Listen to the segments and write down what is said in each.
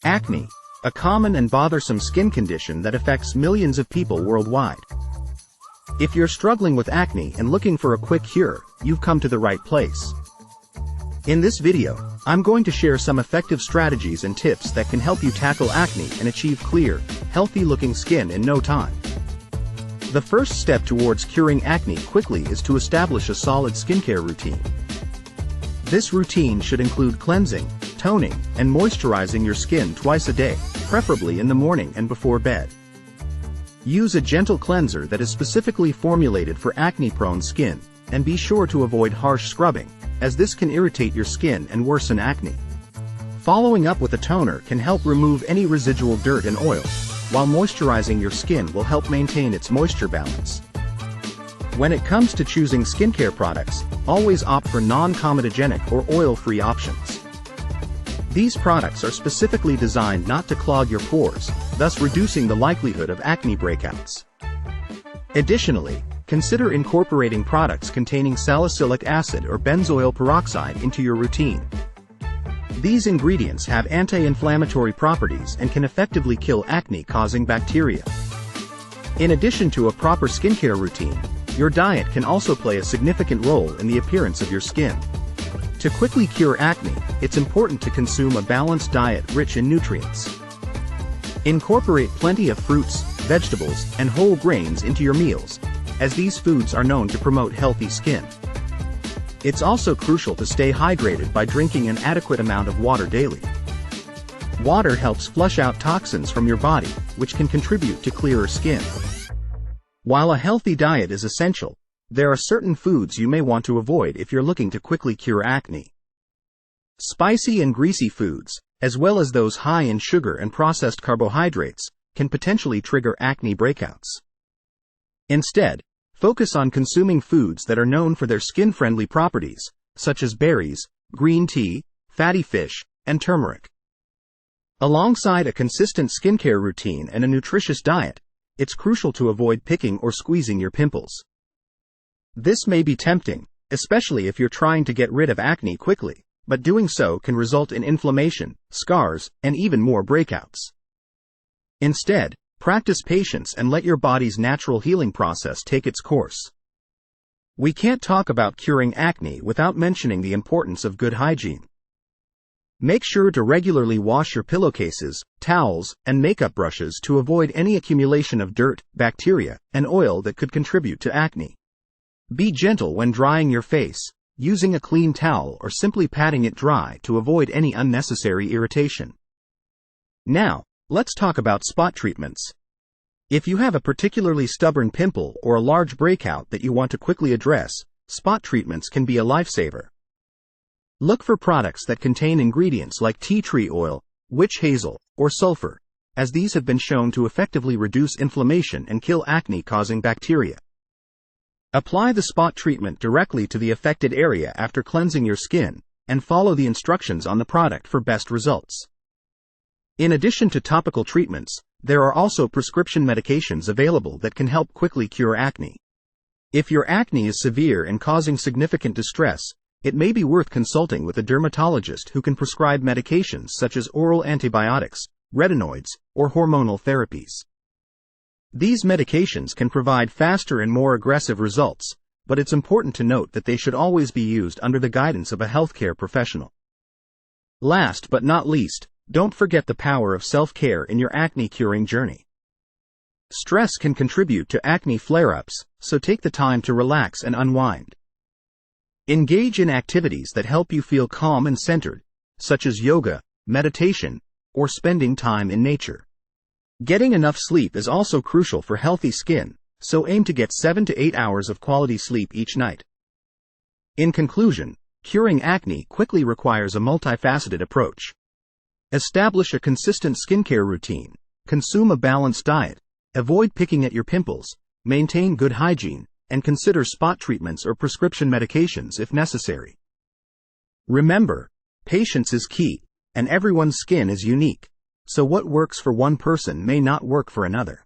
Acne, a common and bothersome skin condition that affects millions of people worldwide. If you're struggling with acne and looking for a quick cure, you've come to the right place. In this video, I'm going to share some effective strategies and tips that can help you tackle acne and achieve clear, healthy-looking skin in no time. The first step towards curing acne quickly is to establish a solid skincare routine. This routine should include cleansing, toning, and moisturizing your skin twice a day, preferably in the morning and before bed. Use a gentle cleanser that is specifically formulated for acne-prone skin, and be sure to avoid harsh scrubbing, as this can irritate your skin and worsen acne. Following up with a toner can help remove any residual dirt and oil, while moisturizing your skin will help maintain its moisture balance. When it comes to choosing skincare products, always opt for non-comedogenic or oil-free options. These products are specifically designed not to clog your pores, thus reducing the likelihood of acne breakouts. Additionally, consider incorporating products containing salicylic acid or benzoyl peroxide into your routine. These ingredients have anti-inflammatory properties and can effectively kill acne-causing bacteria. In addition to a proper skincare routine, your diet can also play a significant role in the appearance of your skin. To quickly cure acne, it's important to consume a balanced diet rich in nutrients. Incorporate plenty of fruits, vegetables, and whole grains into your meals, as these foods are known to promote healthy skin. It's also crucial to stay hydrated by drinking an adequate amount of water daily. Water helps flush out toxins from your body, which can contribute to clearer skin. While a healthy diet is essential, there are certain foods you may want to avoid if you're looking to quickly cure acne. Spicy and greasy foods, as well as those high in sugar and processed carbohydrates, can potentially trigger acne breakouts. Instead, focus on consuming foods that are known for their skin-friendly properties, such as berries, green tea, fatty fish, and turmeric. Alongside a consistent skincare routine and a nutritious diet, it's crucial to avoid picking or squeezing your pimples. This may be tempting, especially if you're trying to get rid of acne quickly, but doing so can result in inflammation, scars, and even more breakouts. Instead, practice patience and let your body's natural healing process take its course. We can't talk about curing acne without mentioning the importance of good hygiene. Make sure to regularly wash your pillowcases, towels, and makeup brushes to avoid any accumulation of dirt, bacteria, and oil that could contribute to acne. Be gentle when drying your face, using a clean towel or simply patting it dry to avoid any unnecessary irritation. Now, let's talk about spot treatments. If you have a particularly stubborn pimple or a large breakout that you want to quickly address, spot treatments can be a lifesaver. Look for products that contain ingredients like tea tree oil, witch hazel, or sulfur, as these have been shown to effectively reduce inflammation and kill acne-causing bacteria. Apply the spot treatment directly to the affected area after cleansing your skin, and follow the instructions on the product for best results. In addition to topical treatments, there are also prescription medications available that can help quickly cure acne. If your acne is severe and causing significant distress, it may be worth consulting with a dermatologist who can prescribe medications such as oral antibiotics, retinoids, or hormonal therapies. These medications can provide faster and more aggressive results, but it's important to note that they should always be used under the guidance of a healthcare professional. Last but not least, don't forget the power of self-care in your acne-curing journey. Stress can contribute to acne flare-ups, so take the time to relax and unwind. Engage in activities that help you feel calm and centered, such as yoga, meditation, or spending time in nature. Getting enough sleep is also crucial for healthy skin, so aim to get 7 to 8 hours of quality sleep each night. In conclusion, curing acne quickly requires a multifaceted approach. Establish a consistent skincare routine, consume a balanced diet, avoid picking at your pimples, maintain good hygiene, and consider spot treatments or prescription medications if necessary. Remember, patience is key, and everyone's skin is unique, so what works for one person may not work for another.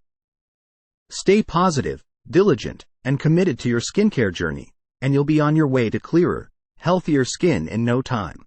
Stay positive, diligent, and committed to your skincare journey, and you'll be on your way to clearer, healthier skin in no time.